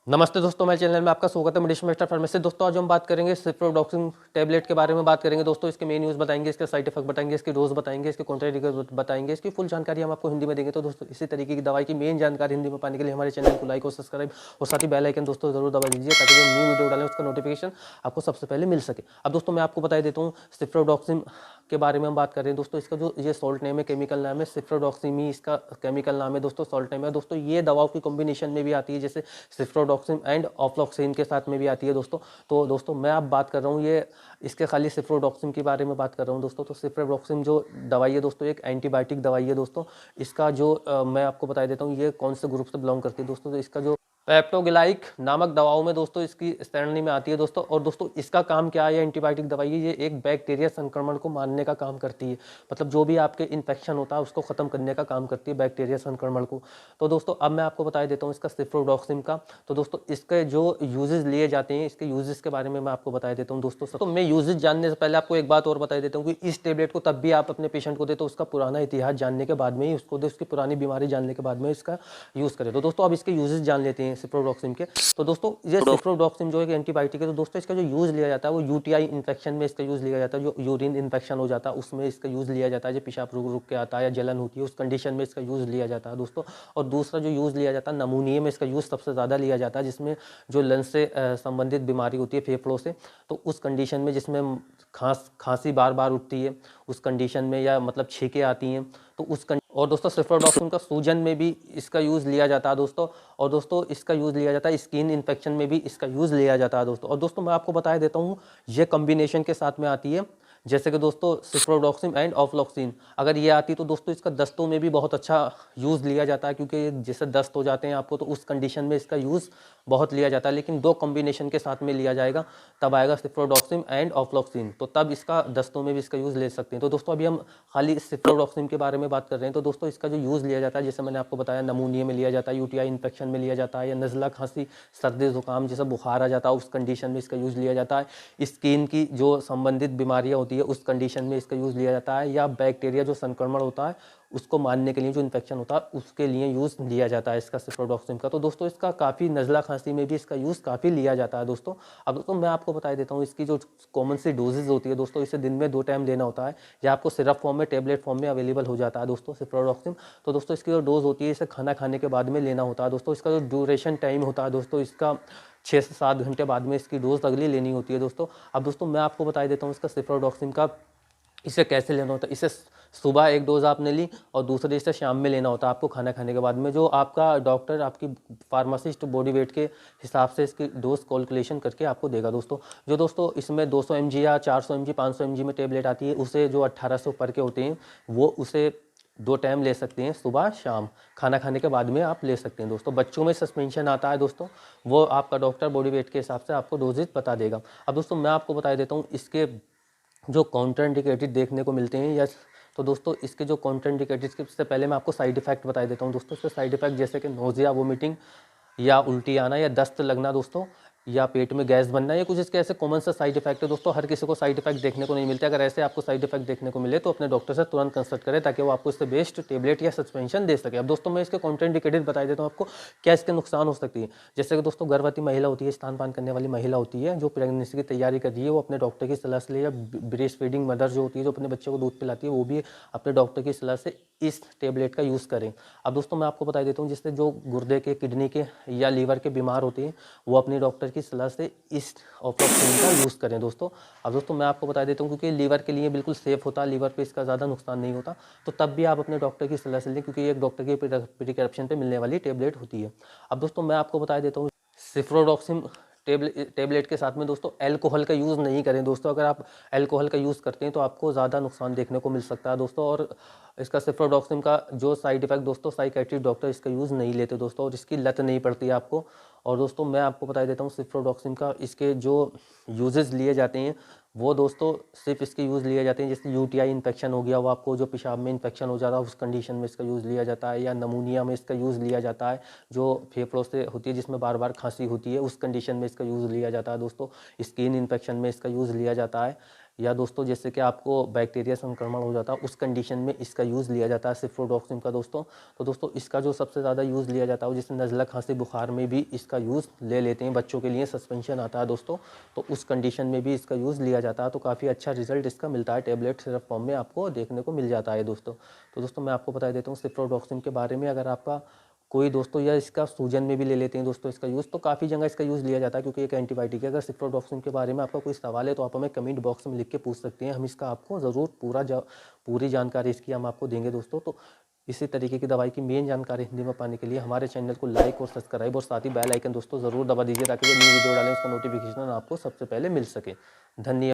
नमस्ते दोस्तों, मेरे चैनल में आपका स्वागत है। Medicine master pharmacy. दोस्तों आज हम बात करेंगे सिप्रोडॉक्सिन टैबलेट के बारे में बात करेंगे। दोस्तों इसके मेन यूज़ बताएंगे, इसके साइड इफेक्ट बताएंगे, इसकी डोज बताएंगे, इसके कॉन्ट्राइंडिकेशन बताएंगे, इसकी फुल जानकारी हम आपको हिंदी में देंगे। तो दोस्तों इसी तरीके की दवाई की मेन जानकारी हिंदी में पाने के लिए हमारे चैनल को लाइक और सब्सक्राइब और साथ ही बेल आइकन दोस्तों जरूर दबा दीजिए, ताकि जो न्यू वीडियो डालें उसका नोटिफिकेशन आपको सबसे पहले मिल सके। अब दोस्तों मैं आपको बता देता हूँ सिप्रोडॉक्सिन के बारे में हम बात कर रहे हैं। दोस्तों इसका जो ये सॉल्ट नेम है, केमिकल नाम है सिप्रोडॉक्सीमी, इसका केमिकल नाम है दोस्तों, सॉल्ट नेम है दोस्तों। ये दवाओं की कॉम्बिनेशन में भी आती है, जैसे सिप्रोडॉक्सिन एंड ऑफ्लॉक्सिन के साथ में भी आती है दोस्तों। तो दोस्तों मैं अब बात कर रहा हूँ ये इसके खाली सिप्रोडॉक्सिन के बारे में बात कर रहा हूँ दोस्तों। तो सिप्रोडॉक्सिन जो दवाई है दोस्तों, एक एंटीबायोटिक दवाई है दोस्तों। इसका जो मैं आपको बता देता हूँ ये कौन से ग्रुप से बिलोंग करती है दोस्तों। तो इसका जो पेप्टोग्लाइक नामक दवाओं में दोस्तों इसकी श्रेणी में आती है दोस्तों। और दोस्तों इसका काम क्या है, एंटीबायोटिक दवाई है, ये एक बैक्टीरिया संक्रमण को मारने का काम करती है। मतलब जो भी आपके इन्फेक्शन होता है उसको खत्म करने का काम करती है, बैक्टीरिया संक्रमण को। तो दोस्तों अब मैं आपको बता देता हूँ इसका सिप्रोडॉक्सिन का। तो दोस्तों इसके जो यूजेस लिए जाते हैं, इसके यूजेस के बारे में मैं आपको बता देता हूँ दोस्तों। तो मैं यूजेस जानने से पहले आपको एक बात और बता देता हूँ कि इस टेबलेट को तब भी आप अपने पेशेंट को दे तो उसका पुराना इतिहास जानने के बाद में ही उसको दे, उसकी पुरानी बीमारी जानने के बाद में इसका यूज़ करें। तो दोस्तों अब इसके यूजेस जान लेते हैं सिप्रोडॉक्सिन के। तो दोस्तों ये सिप्रोडॉक्सिन जो है कि एंटीबायोटिक है, तो दोस्तों इसका जो यूज़ लिया जाता है वो यूटीआई इन्फेक्शन में इसका यूज़ लिया जाता है। जो यूरिन इन्फेक्शन हो जाता है उसमें इसका यूज़ लिया जाता है। जो पेशाब रुक रुक के आता है या जलन होती है उस कंडीशन में इसका यूज़ लिया जाता है दोस्तों। और दूसरा जो यूज़ लिया जाता है नमूनिया में इसका यूज़ सबसे ज़्यादा लिया जाता है, जिसमें जो लंग्स से संबंधित बीमारी होती है, फेफड़ों से। तो उस कंडीशन में जिसमें खांसी बार बार उठती है उस कंडीशन में, या मतलब छींकें आती हैं, तो और दोस्तों सिप्रोडॉक्सिन का सूजन में भी इसका यूज़ लिया जाता है दोस्तों। और दोस्तों इसका यूज़ लिया जाता है स्किन इन्फेक्शन में भी इसका यूज़ लिया जाता है दोस्तों। और दोस्तों मैं आपको बता देता हूँ ये कॉम्बिनेशन के साथ में आती है, जैसे कि दोस्तों सिप्रोडॉक्सिन एंड ऑफ्लॉक्सिन अगर ये आती तो दोस्तों इसका दस्तों में भी बहुत अच्छा यूज़ लिया जाता है, क्योंकि जैसे दस्त हो जाते हैं आपको तो उस कंडीशन में इसका यूज़ बहुत लिया जाता है। लेकिन दो कॉम्बिनेशन के साथ में लिया जाएगा तब आएगा सिप्रोडॉक्सिन एंड ऑफ्लॉक्सिन, तो तब इसका दस्तों में भी इसका यूज़ ले सकते हैं। तो दोस्तों अभी हम खाली सिप्रोडॉक्सिन के बारे में बात कर रहे हैं। तो दोस्तों इसका जो यूज़ लिया जाता है, जैसे मैंने आपको बताया, नमूनिया में लिया जाता है, यूटीआई इन्फेक्शन में लिया जाता है, या नज़ला खांसी सर्दी जुकाम जैसा बुखार आ जाता है उस कंडीशन में इसका यूज़ लिया जाता है। स्किन की जो संबंधित बीमारियां होती है उस कंडीशन में इसका यूज़ लिया जाता है, या बैक्टीरिया जो संक्रमण होता है उसको मारने के लिए, जो इन्फेक्शन होता है उसके लिए यूज़ लिया जाता है इसका सिप्रोडॉक्सिन का। तो दोस्तों इसका काफ़ी नज़ला खांसी में भी इसका यूज़ काफ़ी लिया जाता है दोस्तों। अब दोस्तों मैं आपको बता देता हूँ इसकी जो कॉमन सी डोजेज होती है दोस्तों, इसे दिन में 2 टाइम लेना होता है, या आपको सिरप फॉर्म में, टेबलेट फॉर्म में अवेलेबल हो जाता है दोस्तों सिप्रोडॉक्सिन। तो दोस्तों इसकी जो डोज होती है इसे खाना खाने के बाद में लेना होता है दोस्तों। इसका जो ड्यूरेशन टाइम होता है दोस्तों, इसका 6 से 7 घंटे बाद में इसकी डोज अगली लेनी होती है दोस्तों। अब दोस्तों मैं आपको बता देता हूँ इसका सिप्रोडॉक्सिन का इसे कैसे लेना होता है। इसे सुबह एक डोज आपने ली और दूसरे इसे शाम में लेना होता है आपको खाना खाने के बाद में। जो आपका डॉक्टर, आपकी फार्मासिस्ट बॉडी वेट के हिसाब से इसकी डोज कैलकुलेशन करके आपको देगा दोस्तों। जो दोस्तों इसमें 200 mg या 400 mg 500 mg में टेबलेट आती है, उसे जो 1800 पर के होते हैं वो उसे 2 टाइम ले सकते हैं, सुबह शाम खाना खाने के बाद में आप ले सकते हैं दोस्तों। बच्चों में सस्पेंशन आता है दोस्तों, वो आपका डॉक्टर बॉडी वेट के हिसाब से आपको डोजेज बता देगा। अब दोस्तों मैं आपको बता देता हूँ इसके जो कॉन्ट्राइंडिकेटेड देखने को मिलते हैं, या तो दोस्तों इसके जो कॉन्ट्राइंडिकेटेड, से पहले मैं आपको साइड इफेक्ट बता देता हूँ दोस्तों। इसके साइड इफेक्ट जैसे कि नोजिया, वोमिटिंग, या उल्टी आना, या दस्त लगना दोस्तों, या पेट में गैस बनना, या कुछ इसके ऐसे कॉमन सा साइड इफेक्ट है दोस्तों। हर किसी को साइड इफेक्ट देखने को नहीं मिलते। अगर ऐसे आपको साइड इफेक्ट देखने को मिले तो अपने डॉक्टर से तुरंत कंसल्ट करें, ताकि वो आपको इससे बेस्ट टेबलेट या सस्पेंशन दे सके। अब दोस्तों मैं इसके कॉन्ट्राइंडिकेटेड बता देता हूँ आपको क्या इसके नुकसान हो सकती है। जैसे कि दोस्तों गर्भवती महिला होती है, स्तनपान करने वाली महिला होती है, जो प्रेगनेंसी की तैयारी कर रही है, वो अपने डॉक्टर की सलाह से ले, या ब्रेस्ट फीडिंग मदर जो होती है, जो अपने बच्चे को दूध पिलाती है, वो भी अपने डॉक्टर की सलाह से इस टेबलेट का यूज़ करें। अब दोस्तों मैं आपको बता देता हूँ, जिससे जो गुर्दे के, किडनी के या लीवर के बीमार होते हैं, वो अपने डॉक्टर की सलाह से इस ऑफ्लॉक्सिन का यूज़ करें दोस्तों। अब दोस्तों मैं आपको बता देता हूँ, क्योंकि लीवर के लिए बिल्कुल सेफ़ होता है, लीवर पे इसका ज़्यादा नुकसान नहीं होता, तो तब भी आप अपने डॉक्टर की सलाह से लें, क्योंकि ये एक डॉक्टर के प्रिस्क्रिप्शन पे मिलने वाली टेबलेट होती है। अब दोस्तों मैं आपको बता देता हूँ सिप्रोडॉक्सिन टेबलेट के साथ में दोस्तों अल्कोहल का यूज़ नहीं करें दोस्तों। अगर आप अल्कोहल का यूज़ करते हैं तो आपको ज़्यादा नुकसान देखने को मिल सकता है दोस्तों। और इसका सिप्रोडॉक्सिन का जो साइड इफेक्ट दोस्तों, साइकेट्रिस्ट डॉक्टर इसका यूज़ नहीं लेते दोस्तों, और इसकी लत नहीं पड़ती है आपको। और दोस्तों मैं आपको बता देता हूँ सिप्रोडॉक्सिन का इसके जो यूजेस लिए जाते हैं वो दोस्तों सिर्फ इसके यूज़ लिए जाते हैं, जैसे यूटीआई इन्फेक्शन हो गया, वो आपको जो पेशाब में इन्फेक्शन हो जाता है उस कंडीशन में इसका यूज़ लिया जाता है, या नमूनिया में इसका यूज़ लिया जाता है, जो फेफड़ों से होती है, जिसमें बार बार खांसी होती है, उस कंडीशन में इसका यूज़ लिया जाता है दोस्तों। स्किन इन्फेक्शन में इसका यूज़ लिया जाता है, या दोस्तों जैसे कि आपको बैक्टीरिया संक्रमण हो जाता है उस कंडीशन में इसका यूज़ लिया जाता है सिप्रोडॉक्सिम का दोस्तों। तो दोस्तों इसका जो सबसे ज़्यादा यूज़ लिया जाता है जैसे नज़ला खांसी बुखार में भी इसका यूज़ ले लेते हैं, बच्चों के लिए सस्पेंशन आता है दोस्तों, तो उस कंडीशन में भी इसका यूज़ लिया जाता है। तो काफ़ी अच्छा रिजल्ट इसका मिलता है, टैबलेट सिरप फॉर्म में आपको देखने को मिल जाता है दोस्तों। तो दोस्तों मैं आपको बता देता हूँ सिप्रोडॉक्सिम के बारे में। अगर आपका कोई दोस्तों या इसका सूजन में भी ले लेते हैं दोस्तों इसका यूज़, तो काफ़ी जगह इसका यूज़ लिया जाता है क्योंकि एक एंटीबायोटिक है। अगर सिप्रोडॉक्सिन के बारे में आपका कोई सवाल है तो आप हमें कमेंट बॉक्स में लिख के पूछ सकते हैं, हम इसका आपको ज़रूर पूरी जानकारी इसकी हम आपको देंगे दोस्तों। तो इसी तरीके की दवाई की मेन जानकारी हिंदी में पाने के लिए हमारे चैनल को लाइक और सब्सक्राइब और साथ ही बेल आइकन दोस्तों ज़रूर दबा दीजिए ताकि जो न्यू वीडियो डालें उसका नोटिफिकेशन आपको सबसे पहले मिल सके। धन्यवाद।